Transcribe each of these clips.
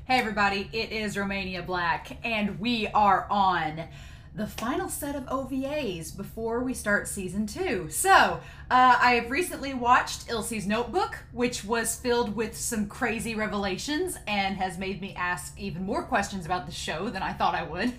Hey everybody, it is Romania Black, and we are on the final set of OVAs before we start season 2. So, I've recently watched Ilse's Notebook, which was filled with some crazy revelations and has made me ask even more questions about the show than I thought I would.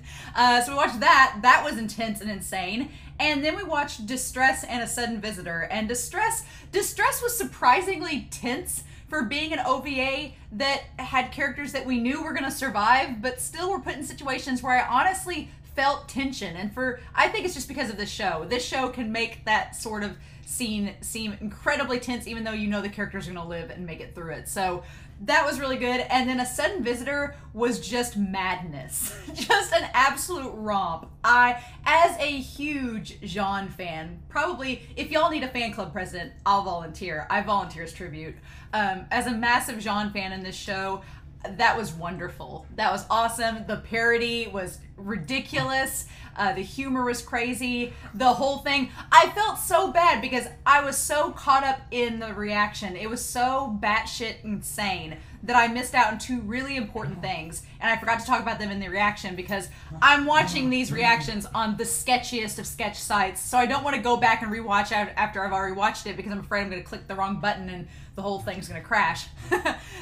So we watched that. That was intense and insane. And then we watched Distress and a Sudden Visitor. And Distress was surprisingly tense for being an OVA that had characters that we knew were going to survive, but still were put in situations where I honestly felt tension. And I think it's just because of this show. This show can make that sort of scene seem incredibly tense, even though you know the characters are going to live and make it through it. So that was really good. And then A Sudden Visitor was just madness. Just an absolute romp. As a huge Jean fan, probably, if y'all need a fan club president, I'll volunteer. I volunteer as tribute. As a massive Jean fan in this show, that was wonderful. That was awesome. The parody was ridiculous. The humor was crazy. The whole thing. I felt so bad because I was so caught up in the reaction. It was so batshit insane that I missed out on two really important things. And I forgot to talk about them in the reaction because I'm watching these reactions on the sketchiest of sketch sites. So I don't want to go back and rewatch after I've already watched it because I'm afraid I'm going to click the wrong button and the whole thing's going to crash.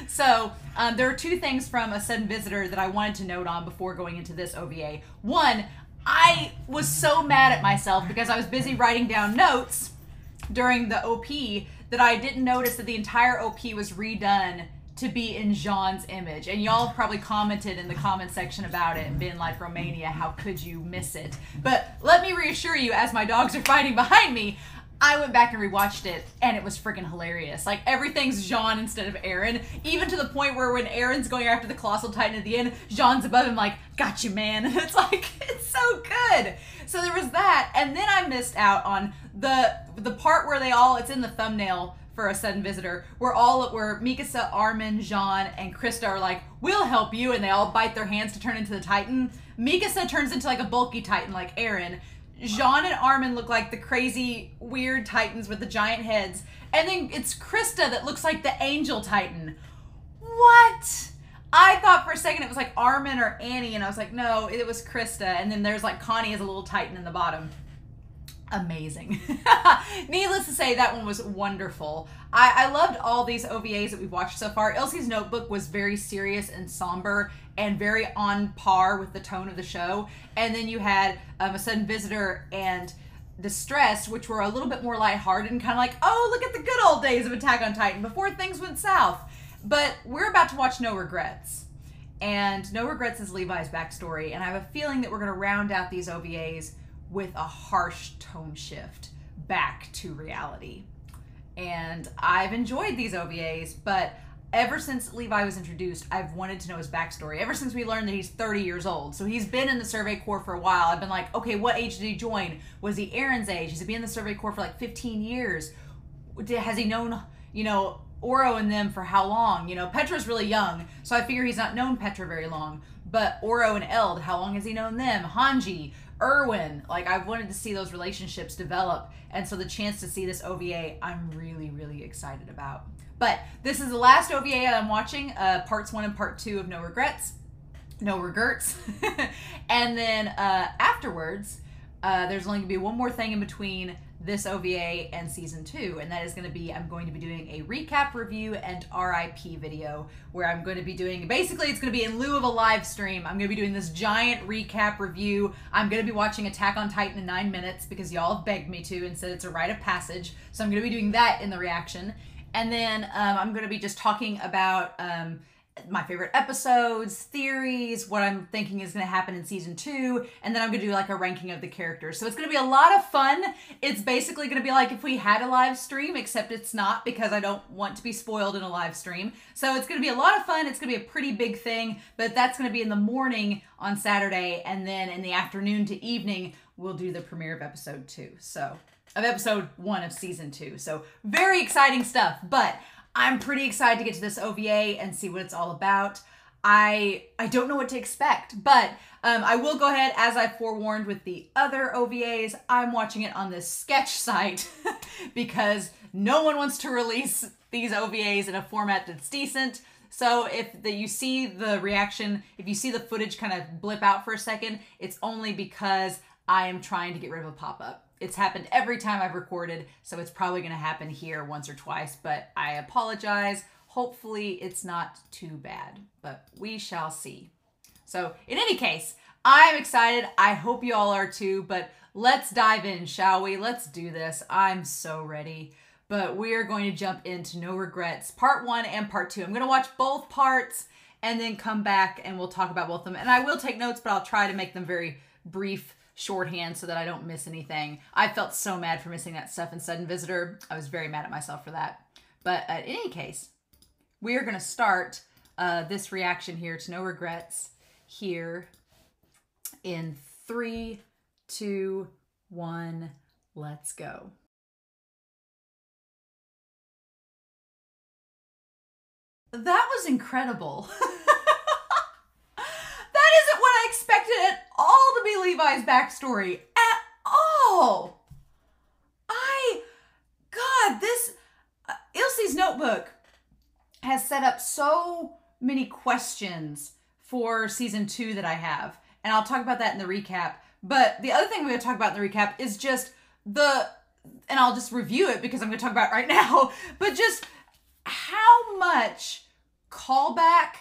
So there are two things from A Sudden Visitor that I wanted to note on before going into this OVA. One, I was so mad at myself because I was busy writing down notes during the OP that I didn't notice that the entire OP was redone to be in Jean's image. And y'all probably commented in the comment section about it and been like, Romania, how could you miss it? But let me reassure you, as my dogs are fighting behind me, I went back and rewatched it, and it was freaking hilarious. Like, everything's Jean instead of Eren, even to the point where when Eren's going after the Colossal Titan at the end, Jean's above him like, got you, man. And it's like, it's so good. So there was that, and then I missed out on the part where it's in the thumbnail for A Sudden Visitor, where Mikasa, Armin, Jean, and Krista are like, we'll help you, and they all bite their hands to turn into the Titan. Mikasa turns into like a bulky Titan like Eren. Jean and Armin look like the crazy, weird Titans with the giant heads. And then it's Krista that looks like the Angel Titan. What? I thought for a second it was like Armin or Annie, and I was like, no, it was Krista. And then there's like Connie as a little Titan in the bottom. Amazing. Needless to say, that one was wonderful. I loved all these OVAs that we've watched so far. Ilse's Notebook was very serious and somber and very on par with the tone of the show. And then you had A Sudden Visitor and Distress, which were a little bit more lighthearted and kind of like, oh, look at the good old days of Attack on Titan before things went south. But we're about to watch No Regrets. And No Regrets is Levi's backstory. And I have a feeling that we're going to round out these OVAs with a harsh tone shift back to reality. And I've enjoyed these OVAs, but ever since Levi was introduced, I've wanted to know his backstory. Ever since we learned that he's 30 years old. So he's been in the Survey Corps for a while. I've been like, okay, what age did he join? Was he Eren's age? Has he been in the Survey Corps for like 15 years? Has he known, Oro and them for how long? Petra's really young, so I figure he's not known Petra very long. But Oro and Eld, how long has he known them? Hanji, Erwin, I've wanted to see those relationships develop, and so the chance to see this OVA, I'm really, really excited about. But this is the last OVA that I'm watching, parts 1 and part 2 of No Regrets. And then afterwards, there's only going to be one more thing in between this OVA and season 2, and that is going to be, I'm going to be doing a recap, review, and RIP video, where I'm going to be doing, basically it's going to be in lieu of a live stream. I'm going to be doing this giant recap review. I'm going to be watching Attack on Titan in 9 minutes, because y'all have begged me to and said it's a rite of passage, so I'm going to be doing that in the reaction. And then I'm going to be just talking about my favorite episodes, theories, what I'm thinking is going to happen in season 2, and then I'm going to do like a ranking of the characters. So it's going to be a lot of fun. It's basically going to be like if we had a live stream, except it's not, because I don't want to be spoiled in a live stream. So it's going to be a lot of fun. It's going to be a pretty big thing, but that's going to be in the morning on Saturday, and then in the afternoon to evening, we'll do the premiere of episode 2. So, of episode 1 of season 2. So very exciting stuff, but I'm pretty excited to get to this OVA and see what it's all about. I don't know what to expect, but I will go ahead, as I forewarned with the other OVAs, I'm watching it on this sketch site because no one wants to release these OVAs in a format that's decent. So if you see the reaction, if you see the footage kind of blip out for a second, it's only because I am trying to get rid of a pop-up. It's happened every time I've recorded, so it's probably going to happen here once or twice, but I apologize. Hopefully it's not too bad, but we shall see. So in any case, I'm excited. I hope you all are too, but let's dive in, shall we? Let's do this. I'm so ready. But we are going to jump into No Regrets, part 1 and part 2. I'm going to watch both parts and then come back and we'll talk about both of them. And I will take notes, but I'll try to make them very brief, shorthand so that I don't miss anything. I felt so mad for missing that stuff in Sudden Visitor. I was very mad at myself for that. But in any case, we are going to start this reaction here to No Regrets here in 3, 2, 1, let's go. That was incredible. That isn't what I expected at all to be Levi's backstory. At all. God, this Ilse's Notebook has set up so many questions for season 2 that I have. And I'll talk about that in the recap. But the other thing we're going to talk about in the recap is just and I'll just review it because I'm going to talk about it right now, but just how much callback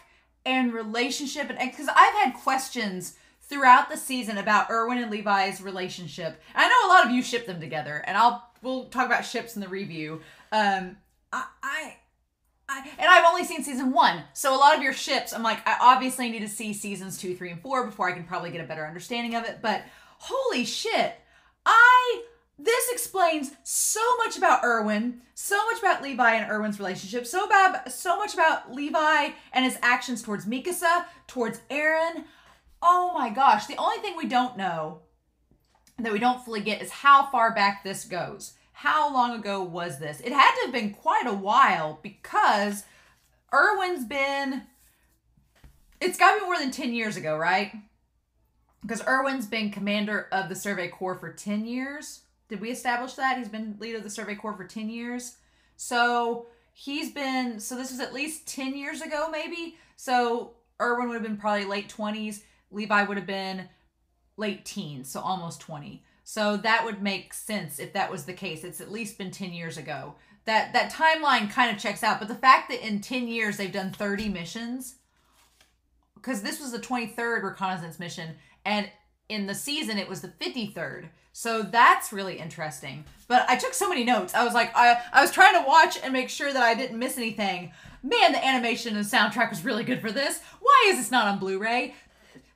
and relationship, and because I've had questions throughout the season about Erwin and Levi's relationship. I know a lot of you ship them together, and we'll talk about ships in the review. And I've only seen season 1, so a lot of your ships, I'm like, I obviously need to see seasons 2, 3, and 4 before I can probably get a better understanding of it. But holy shit, this explains so much about Erwin, so much about Levi and Erwin's relationship, so much about Levi and his actions towards Mikasa, towards Eren. Oh my gosh, the only thing we don't know, that we don't fully get, is how far back this goes. How long ago was this? It had to have been quite a while because Erwin's it's got to be more than 10 years ago, right? Because Erwin's been commander of the Survey Corps for 10 years. Did we establish that? He's been leader of the Survey Corps for 10 years. So this was at least 10 years ago, maybe. So Erwin would have been probably late 20s. Levi would have been late teens, so almost 20. So that would make sense if that was the case. It's at least been 10 years ago. That timeline kind of checks out. But the fact that in 10 years they've done 30 missions, because this was the 23rd reconnaissance mission, and in the season it was the 53rd. So that's really interesting. But I took so many notes. I was like, I was trying to watch and make sure that I didn't miss anything. Man, the animation and soundtrack was really good for this. Why is this not on Blu-ray?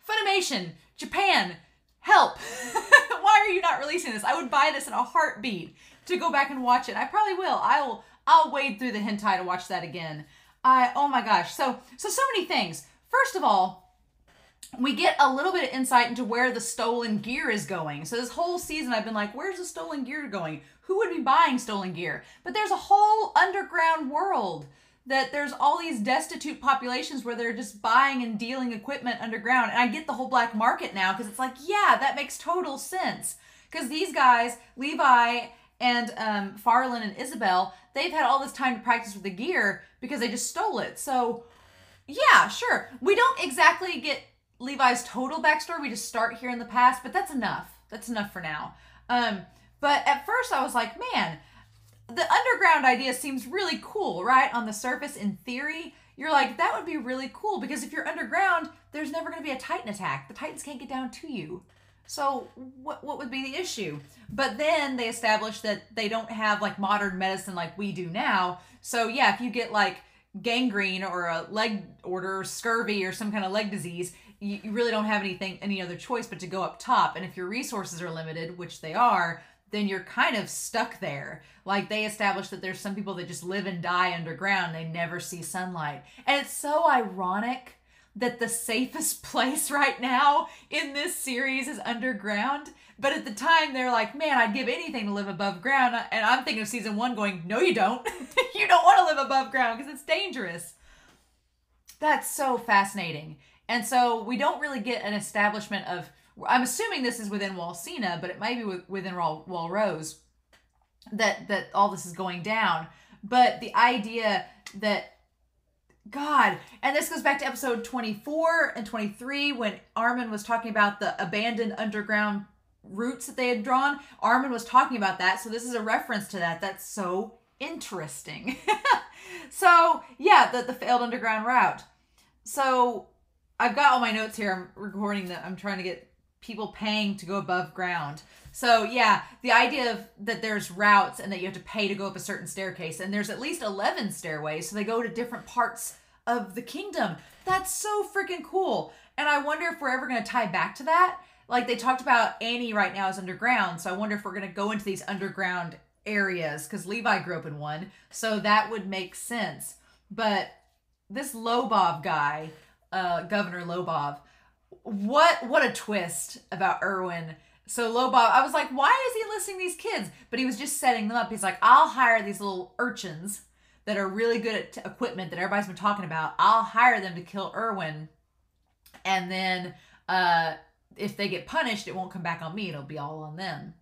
Funimation, Japan, help. Why are you not releasing this? I would buy this in a heartbeat to go back and watch it. I probably will. I'll wade through the hentai to watch that again. Oh my gosh. So many things. First of all, we get a little bit of insight into where the stolen gear is going. So this whole season I've been like, where's the stolen gear going? Who would be buying stolen gear? But there's a whole underground world, that there's all these destitute populations where they're just buying and dealing equipment underground. And I get the whole black market now, because it's like, yeah, that makes total sense. Because these guys, Levi and Farlan and Isabel, they've had all this time to practice with the gear because they just stole it. So yeah, sure. We don't exactly get Levi's total backstory. We just start here in the past, but that's enough. That's enough for now. But at first I was like, man, the underground idea seems really cool, right? On the surface, in theory, you're like, that would be really cool, because if you're underground, there's never going to be a Titan attack. The Titans can't get down to you. So what would be the issue? But then they established that they don't have like modern medicine like we do now. So yeah, if you get like gangrene or a leg order or scurvy or some kind of leg disease, you really don't have any other choice but to go up top. And if your resources are limited, which they are, then you're kind of stuck there. Like, they established that there's some people that just live and die underground. They never see sunlight. And it's so ironic that the safest place right now in this series is underground. But at the time, they're like, man, I'd give anything to live above ground. And I'm thinking of season 1 going, no, you don't. You don't want to live above ground because it's dangerous. That's so fascinating. And so we don't really get an establishment of, I'm assuming this is within Walsina, but it might be within Walrose that all this is going down. But the idea that God. And this goes back to episode 24 and 23 when Armin was talking about the abandoned underground routes that they had drawn. Armin was talking about that. So this is a reference to that. That's so interesting. So yeah, the failed underground route. So I've got all my notes here. I'm recording that. I'm trying to get people paying to go above ground. So yeah, the idea of that there's routes and that you have to pay to go up a certain staircase, and there's at least 11 stairways, so they go to different parts of the kingdom. That's so freaking cool. And I wonder if we're ever going to tie back to that. Like they talked about Annie right now is underground, so I wonder if we're going to go into these underground areas because Levi grew up in one, so that would make sense. But this Lobov guy, Governor Lobov, what a twist about Erwin. So Lobov, I was like, why is he enlisting these kids? But he was just setting them up. He's like, I'll hire these little urchins that are really good at equipment that everybody's been talking about. I'll hire them to kill Erwin. And then if they get punished, it won't come back on me. It'll be all on them.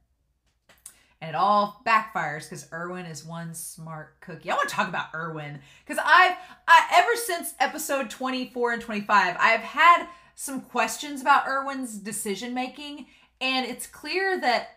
And it all backfires because Erwin is one smart cookie. I want to talk about Erwin because I ever since episode 24 and 25, I've had some questions about Erwin's decision making. And it's clear that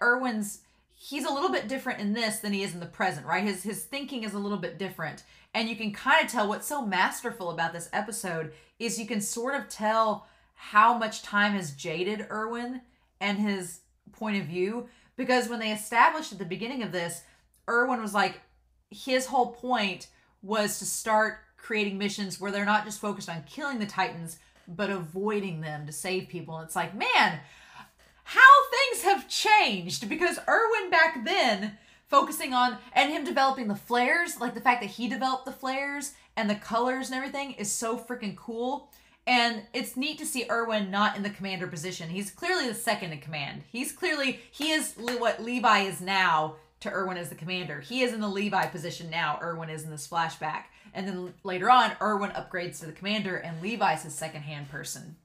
he's a little bit different in this than he is in the present, right? His thinking is a little bit different. And you can kind of tell what's so masterful about this episode is you can sort of tell how much time has jaded Erwin and his point of view. Because when they established at the beginning of this, Erwin was like, his whole point was to start creating missions where they're not just focused on killing the Titans, but avoiding them to save people. And it's like, man, how things have changed, because Erwin back then focusing on and him developing the flares, like the fact that he developed the flares and the colors and everything is so freaking cool. And it's neat to see Erwin not in the commander position. He's clearly the second in command. He is what Levi is now to Erwin as the commander. He is in the Levi position now. Erwin is in this flashback. And then later on, Erwin upgrades to the commander and Levi's his second-hand person.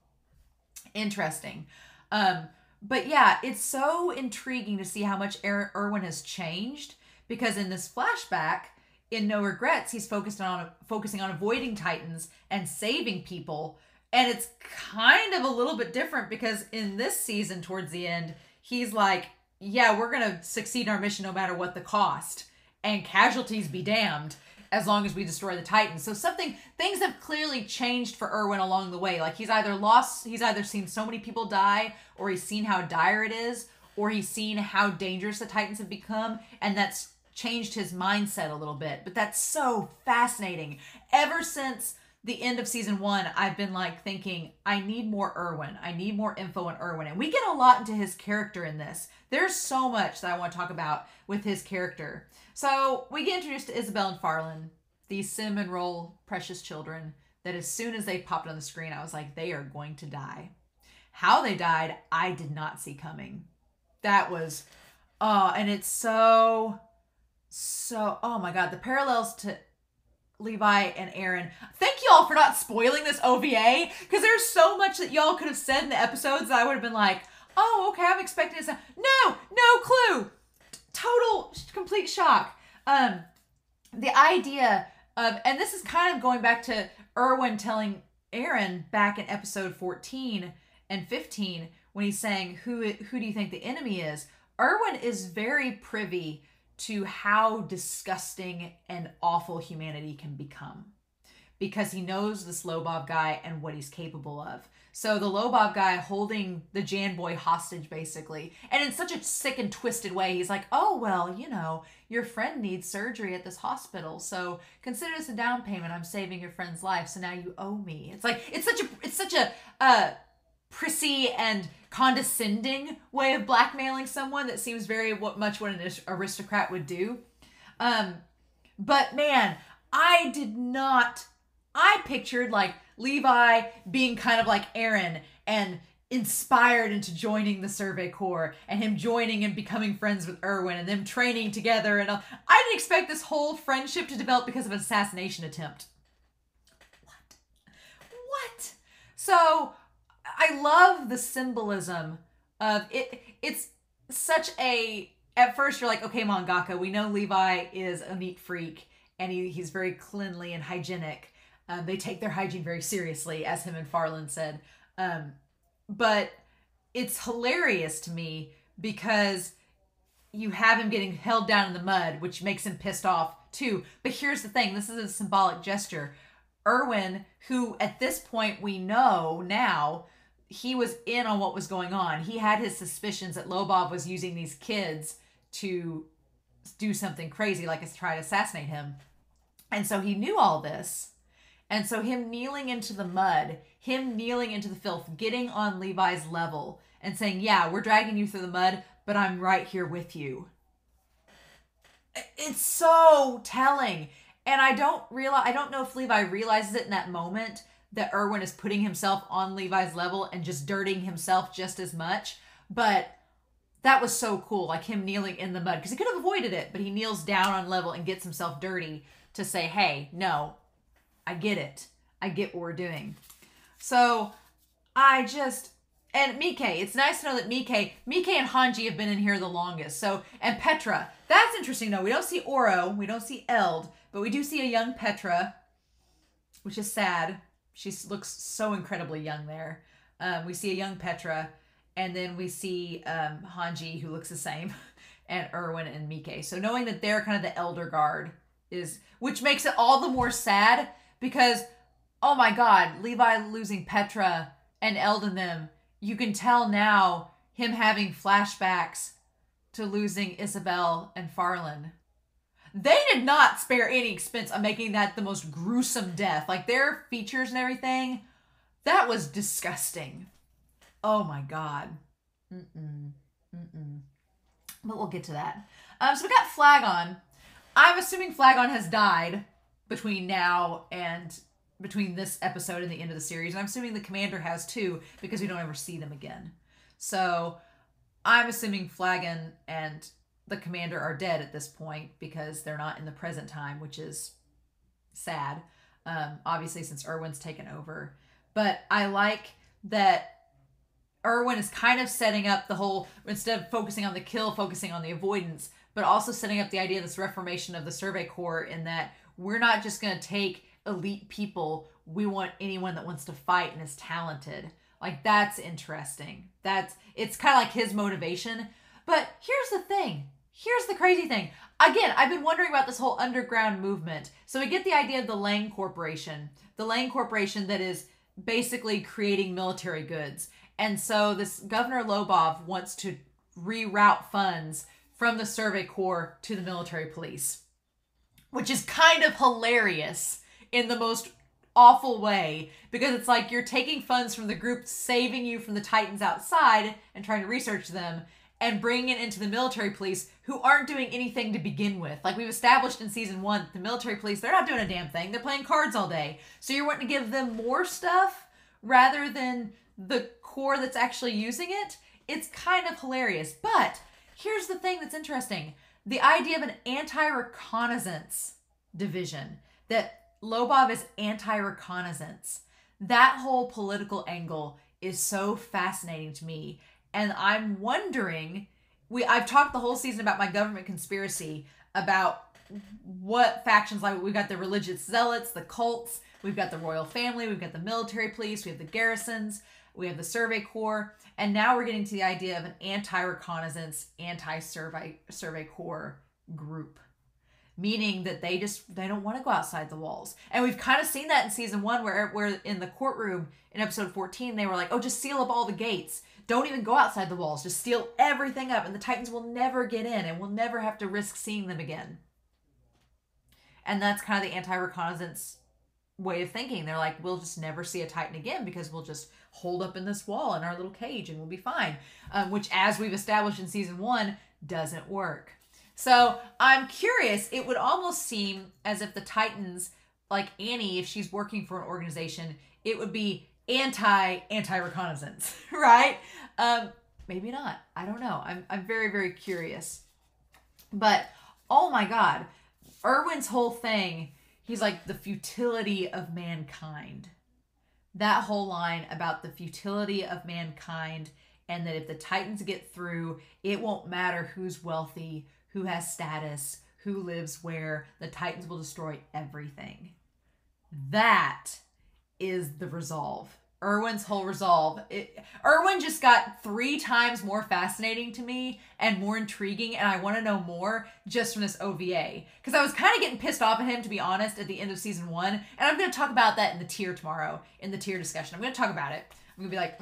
Interesting. But yeah, it's so intriguing to see how much Erwin has changed, because in this flashback, in No Regrets, he's focusing on avoiding Titans and saving people. And it's kind of a little bit different because in this season, towards the end, he's like, yeah, we're going to succeed in our mission no matter what the cost. And casualties be damned as long as we destroy the Titans. So things have clearly changed for Erwin along the way. Like he's either seen so many people die, or he's seen how dire it is, or he's seen how dangerous the Titans have become, and that's changed his mindset a little bit. But that's so fascinating. Ever since the end of season 1, I've been like thinking, I need more Erwin. I need more info on Erwin. And we get a lot into his character in this. There's so much that I want to talk about with his character. So we get introduced to Isabel and Farland, these cinnamon roll precious children that as soon as they popped on the screen, I was like, they are going to die. How they died, I did not see coming. That was, and it's so, oh my God, the parallels to Levi and Aaron. Thank y'all for not spoiling this OVA, because there's so much that y'all could have said in the episodes that I would have been like, oh, okay, I'm expecting this. No clue. Total, complete shock. The idea of, and this is kind of going back to Erwin telling Aaron back in episode 14 and 15, when he's saying, who do you think the enemy is? Erwin is very privy to how disgusting and awful humanity can become, because he knows this Lobov guy and what he's capable of. So the Lobov guy holding the Jan boy hostage, basically, and in such a sick and twisted way, he's like, oh, well, you know, your friend needs surgery at this hospital, so consider this a down payment. I'm saving your friend's life, so now you owe me. It's like, it's such a prissy and condescending way of blackmailing someone that seems very much what an aristocrat would do. But man, I pictured like Levi being kind of like Aaron and inspired into joining the Survey Corps, and him joining and becoming friends with Erwin and them training together. And I didn't expect this whole friendship to develop because of an assassination attempt. What? So I love the symbolism of it. It's such a, at first you're like, okay, mangaka, we know Levi is a neat freak and he's very cleanly and hygienic. They take their hygiene very seriously, as him and Farland said. But it's hilarious to me because you have him getting held down in the mud, which makes him pissed off too. But here's the thing, this is a symbolic gesture. Erwin, who at this point we know now, he was in on what was going on. He had his suspicions that Lobov was using these kids to do something crazy, like try to assassinate him. And so he knew all this. And so him kneeling into the mud, him kneeling into the filth, getting on Levi's level and saying, yeah, we're dragging you through the mud, but I'm right here with you. It's so telling. And I don't know if Levi realizes it in that moment that Erwin is putting himself on Levi's level and just dirtying himself just as much. But that was so cool, like him kneeling in the mud, because he could have avoided it, but he kneels down on level and gets himself dirty to say, hey, no, I get it. I get what we're doing. So and Mike, it's nice to know that Mike and Hanji have been in here the longest. So, and Petra, that's interesting though. We don't see Oro, we don't see Eld, but we do see a young Petra, which is sad. She looks so incredibly young there. We see a young Petra, and then we see Hanji, who looks the same, and Erwin and Mike. So knowing that they're kind of the elder guard which makes it all the more sad because, oh my God, Levi losing Petra and Eld and them, you can tell now him having flashbacks to losing Isabel and Farland. They did not spare any expense on making that the most gruesome death. Like their features and everything, that was disgusting. Oh my God. But we'll get to that. So we got Flagon. I'm assuming Flagon has died between now and between this episode and the end of the series. And I'm assuming the commander has too, because we don't ever see them again. So I'm assuming Flagon and the commander are dead at this point because they're not in the present time, which is sad. Obviously, since Erwin's taken over. But I like that Erwin is kind of setting up the whole, instead of focusing on the kill, focusing on the avoidance, but also setting up the idea of this reformation of the Survey Corps in that we're not just going to take elite people. We want anyone that wants to fight and is talented. Like, that's interesting. It's kind of like his motivation. But here's the thing. Here's the crazy thing. Again, I've been wondering about this whole underground movement. So we get the idea of the Lang Corporation. The Lang Corporation that is basically creating military goods. And so this Governor Lobov wants to reroute funds from the Survey Corps to the military police, which is kind of hilarious in the most awful way, because it's like you're taking funds from the group saving you from the Titans outside and trying to research them and bringing it into the military police, who aren't doing anything to begin with. Like we've established in season 1, the military police, they're not doing a damn thing. They're playing cards all day. So you're wanting to give them more stuff rather than the Corps that's actually using it. It's kind of hilarious. But here's the thing that's interesting. The idea of an anti-reconnaissance division, that Lobov is anti-reconnaissance. That whole political angle is so fascinating to me. And I'm wondering, I've talked the whole season about my government conspiracy, about what factions, like we've got the religious zealots, the cults, we've got the royal family, we've got the military police, we have the garrisons, we have the Survey Corps, and now we're getting to the idea of an anti-reconnaissance, anti-Survey Corps group. Meaning that they don't want to go outside the walls. And we've kind of seen that in season 1 where in the courtroom in episode 14, they were like, oh, just seal up all the gates. Don't even go outside the walls. Just seal everything up. And the Titans will never get in and we'll never have to risk seeing them again. And that's kind of the anti-reconnaissance way of thinking. They're like, we'll just never see a Titan again because we'll just hold up in this wall in our little cage and we'll be fine. Which, as we've established in season 1, doesn't work. So I'm curious, it would almost seem as if the Titans, like Annie, if she's working for an organization, it would be anti-reconnaissance, right? Maybe not. I don't know. I'm very, very curious. But, oh my God, Erwin's whole thing, he's like, the futility of mankind. That whole line about the futility of mankind, and that if the Titans get through, it won't matter who's wealthy, who has status, who lives where, the Titans will destroy everything. that is the resolve. Erwin's whole resolve. Erwin just got 3 times more fascinating to me and more intriguing, and I want to know more just from this OVA. Because I was kind of getting pissed off at him, to be honest, at the end of season 1. And I'm going to talk about that in the tier tomorrow, in the tier discussion. I'm going to talk about it. I'm going to be like,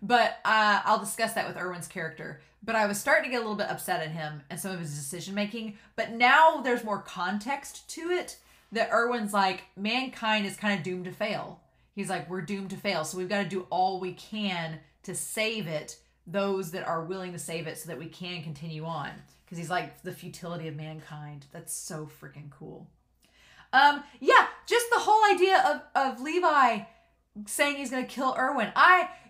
But I'll discuss that with Erwin's character. But I was starting to get a little bit upset at him and some of his decision making. But now there's more context to it, that Erwin's like, mankind is kind of doomed to fail. He's like, we're doomed to fail. So we've got to do all we can to save it, those that are willing to save it, so that we can continue on. Because he's like, the futility of mankind. That's so freaking cool. Yeah, just the whole idea of Levi saying he's going to kill Erwin.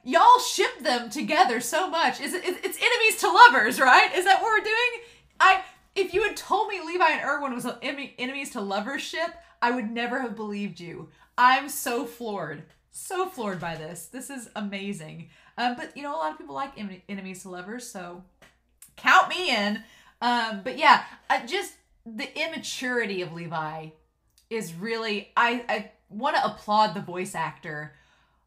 Y'all ship them together so much. It's enemies to lovers, right? Is that what we're doing? If you had told me Levi and Erwin was an enemies to lovers ship, I would never have believed you. I'm so floored by this. This is amazing. But you know, a lot of people like enemies to lovers, so count me in. But yeah, just the immaturity of Levi is really, I want to applaud the voice actor.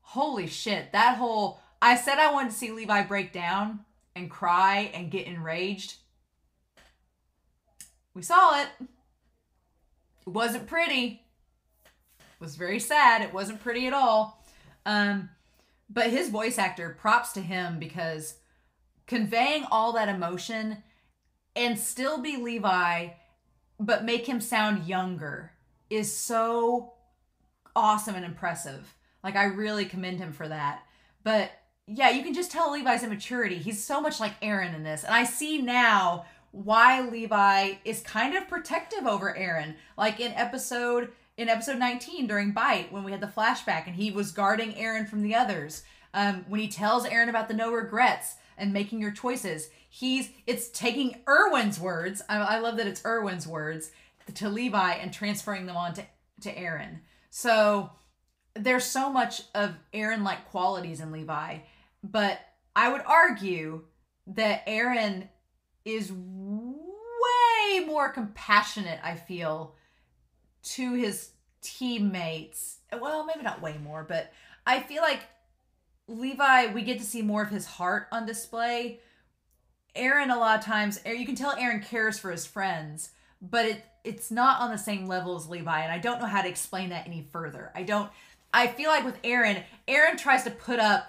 Holy shit, that whole, I said I wanted to see Levi break down and cry and get enraged. We saw it. It wasn't pretty. It was very sad. It wasn't pretty at all. But his voice actor, props to him, because conveying all that emotion and still be Levi, but make him sound younger, is so awesome and impressive. Like, I really commend him for that. But yeah, you can just tell Levi's immaturity. He's so much like Eren in this. And I see now why Levi is kind of protective over Eren. Like in episode 19 during Bite, when we had the flashback and he was guarding Eren from the others. When he tells Eren about the no regrets and making your choices, it's taking Erwin's words. I love that it's Erwin's words to Levi and transferring them on to Eren. So there's so much of Eren-like qualities in Levi, but I would argue that Eren is way more compassionate, I feel, to his teammates. Well, maybe not way more, but I feel like Levi, we get to see more of his heart on display. Eren, a lot of times, you can tell Eren cares for his friends, but it's not on the same level as Levi, and I don't know how to explain that any further. I feel like with Eren tries to put up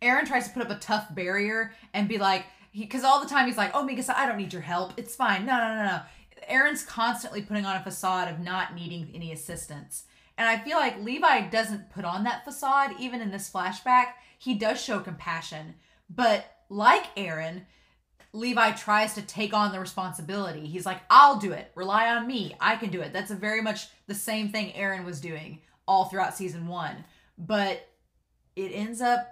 a tough barrier and be like, because all the time he's like, oh, Mikasa, I don't need your help. It's fine. No. Eren's constantly putting on a facade of not needing any assistance. And I feel like Levi doesn't put on that facade, even in this flashback. He does show compassion. But like Eren, Levi tries to take on the responsibility. He's like, I'll do it. Rely on me. I can do it. That's very much the same thing Eren was doing all throughout season 1. But it ends up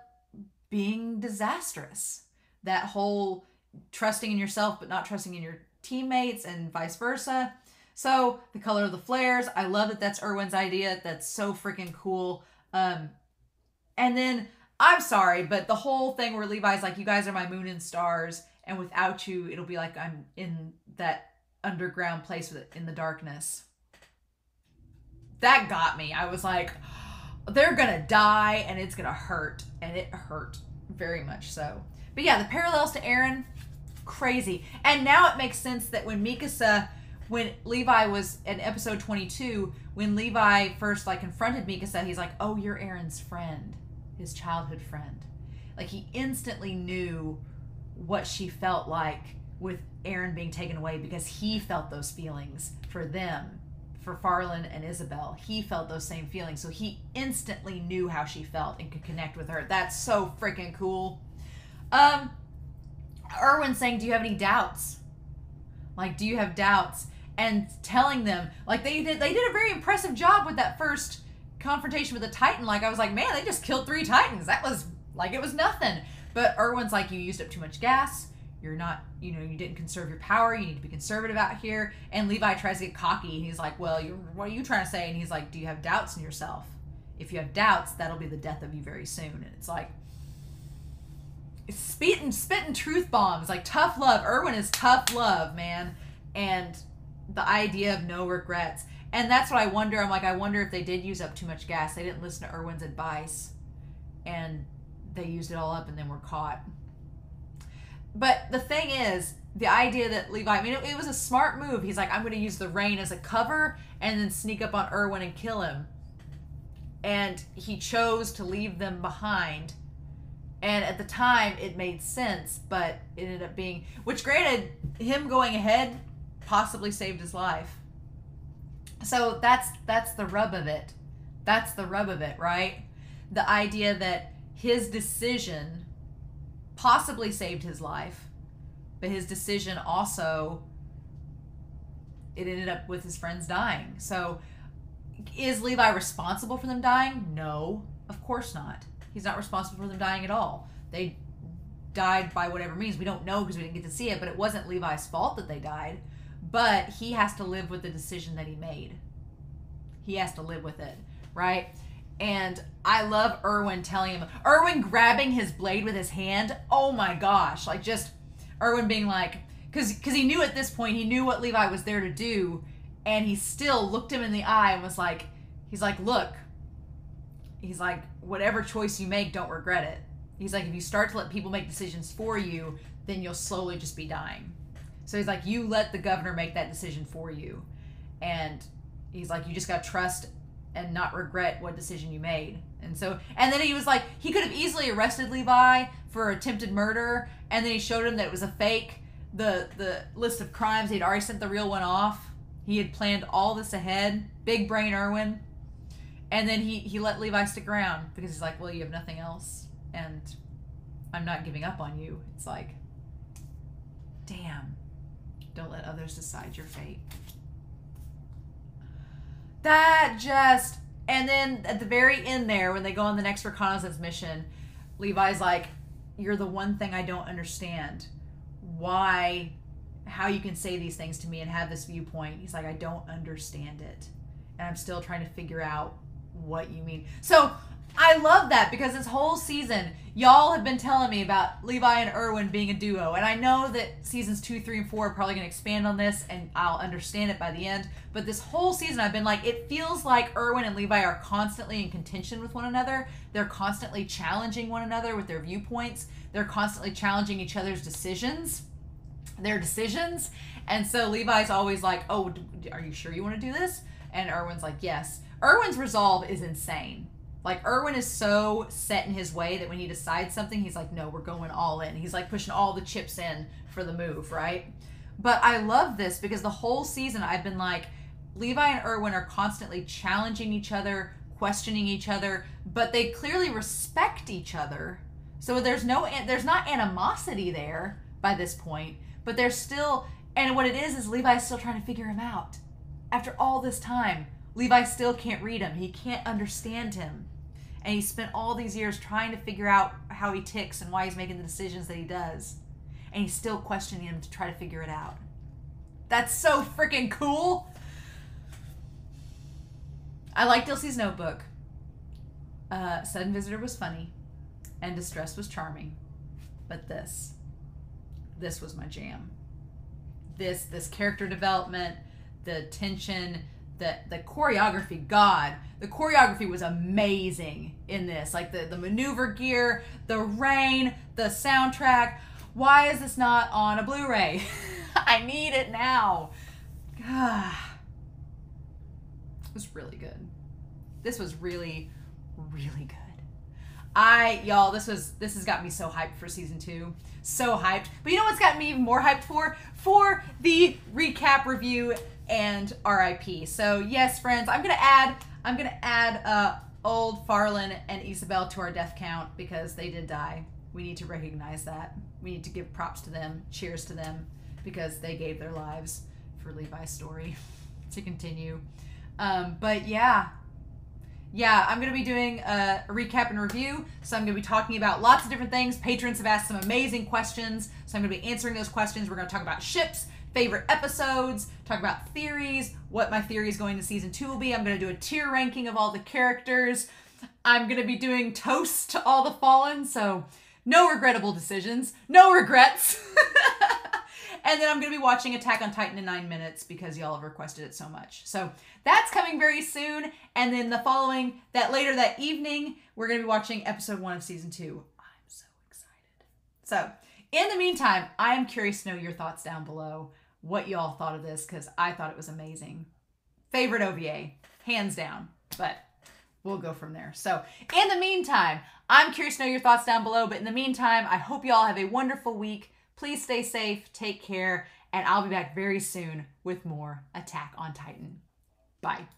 being disastrous. That whole trusting in yourself but not trusting in your teammates and vice versa. So the color of the flares, I love that that's Erwin's idea. That's so freaking cool. And then, I'm sorry, but the whole thing where Levi's like, you guys are my moon and stars, and without you, it'll be like I'm in that underground place in the darkness. That got me. I was like, they're gonna die and it's gonna hurt. And it hurt very much so. But yeah, the parallels to Eren, crazy. And now it makes sense that when Levi was in episode 22, when Levi first confronted Mikasa, he's like, oh, you're Eren's friend, his childhood friend. Like, he instantly knew what she felt like with Eren being taken away, because he felt those feelings for them, for Farlan and Isabel. He felt those same feelings. So he instantly knew how she felt and could connect with her. That's so freaking cool. Erwin saying, do you have any doubts? Like, do you have doubts? And telling them, like, they did a very impressive job with that first confrontation with the Titan. Like, I was like, man, they just killed 3 Titans. That was like, it was nothing. But Erwin's like, you used up too much gas. You're not, you didn't conserve your power. You need to be conservative out here. And Levi tries to get cocky. He's like, well, what are you trying to say? And he's like, do you have doubts in yourself? If you have doubts, that'll be the death of you very soon. And it's like, spitting truth bombs, like tough love. Erwin is tough love, man. And the idea of no regrets. And that's what I wonder. I'm like, I wonder if they did use up too much gas. They didn't listen to Erwin's advice, and they used it all up and then were caught. But the thing is, the idea that Levi, I mean, it was a smart move. He's like, I'm going to use the rain as a cover and then sneak up on Erwin and kill him. And he chose to leave them behind. And at the time, it made sense, but it ended up being, which granted, him going ahead possibly saved his life. So that's the rub of it. That's the rub of it, right? The idea that his decision possibly saved his life, but his decision also, it ended up with his friends dying. So is Levi responsible for them dying? No, of course not. He's not responsible for them dying at all. They died by whatever means. We don't know because we didn't get to see it, but it wasn't Levi's fault that they died. But he has to live with the decision that he made. He has to live with it, right? And I love Erwin telling him, Erwin grabbing his blade with his hand. Oh my gosh. Like just Erwin being like, because he knew at this point, he knew what Levi was there to do. And he still looked him in the eye and was like, he's like, look, he's like, whatever choice you make, don't regret it. He's like, if you start to let people make decisions for you, then you'll slowly just be dying. So he's like, you let the governor make that decision for you. And he's like, you just got to trust and not regret what decision you made. And so, and then he was like, he could have easily arrested Levi for attempted murder. And then he showed him that it was a fake, the list of crimes. He'd already sent the real one off. He had planned all this ahead. Big brain Erwin. And then he let Levi stick around because he's like, well, you have nothing else. And I'm not giving up on you. It's like, damn. Don't let others decide your fate. That just... And then at the very end there, when they go on the next reconnaissance mission, Levi's like, you're the one thing I don't understand. Why... How you can say these things to me and have this viewpoint. He's like, I don't understand it. And I'm still trying to figure out what you mean. So I love that because this whole season, y'all have been telling me about Levi and Erwin being a duo. And I know that seasons 2, 3, and 4 are probably going to expand on this and I'll understand it by the end. But this whole season I've been like, it feels like Erwin and Levi are constantly in contention with one another. They're constantly challenging one another with their viewpoints. They're constantly challenging each other's decisions. And so Levi's always like, oh, are you sure you want to do this? And Erwin's like, yes. Erwin's resolve is insane. Like, Erwin is so set in his way that when he decides something, he's like, no, we're going all in. He's like pushing all the chips in for the move, right? But I love this because the whole season I've been like, Levi and Erwin are constantly challenging each other, questioning each other, but they clearly respect each other. So there's not animosity there by this point. But they're still, and what it is Levi's still trying to figure him out. After all this time, Levi still can't read him. He can't understand him. And he spent all these years trying to figure out how he ticks and why he's making the decisions that he does. And he's still questioning him to try to figure it out. That's so freaking cool. I liked Ilse's Notebook. Sudden Visitor was funny. And Distress was charming. But this was my jam. This character development, the tension, the choreography. God, the choreography was amazing in this. Like the maneuver gear, the rain, the soundtrack. Why is this not on a Blu-ray? I need it now. God. It was really good. This was really, really good. Y'all, this has got me so hyped for season 2. So hyped. But you know what's got me even more hyped for? For the recap, review, and RIP. So yes, friends, I'm gonna add old Farland and Isabel to our death count because they did die. We need to recognize that. We need to give props to them, cheers to them, because they gave their lives for Levi's story to continue. But yeah, I'm going to be doing a recap and review. So I'm going to be talking about lots of different things. Patrons have asked some amazing questions. So I'm going to be answering those questions. We're going to talk about ships, favorite episodes, talk about theories, what my theories going to season 2 will be. I'm going to do a tier ranking of all the characters. I'm going to be doing toast to all the fallen. So no regrettable decisions, no regrets. And then I'm going to be watching Attack on Titan in 9 minutes because y'all have requested it so much. So that's coming very soon. And then later that evening, we're going to be watching episode 1 of season 2. I'm so excited. So in the meantime, I am curious to know your thoughts down below, what y'all thought of this, because I thought it was amazing. Favorite OVA, hands down, but we'll go from there. So in the meantime, I'm curious to know your thoughts down below, but in the meantime, I hope you all have a wonderful week. Please stay safe, take care, and I'll be back very soon with more Attack on Titan. Bye.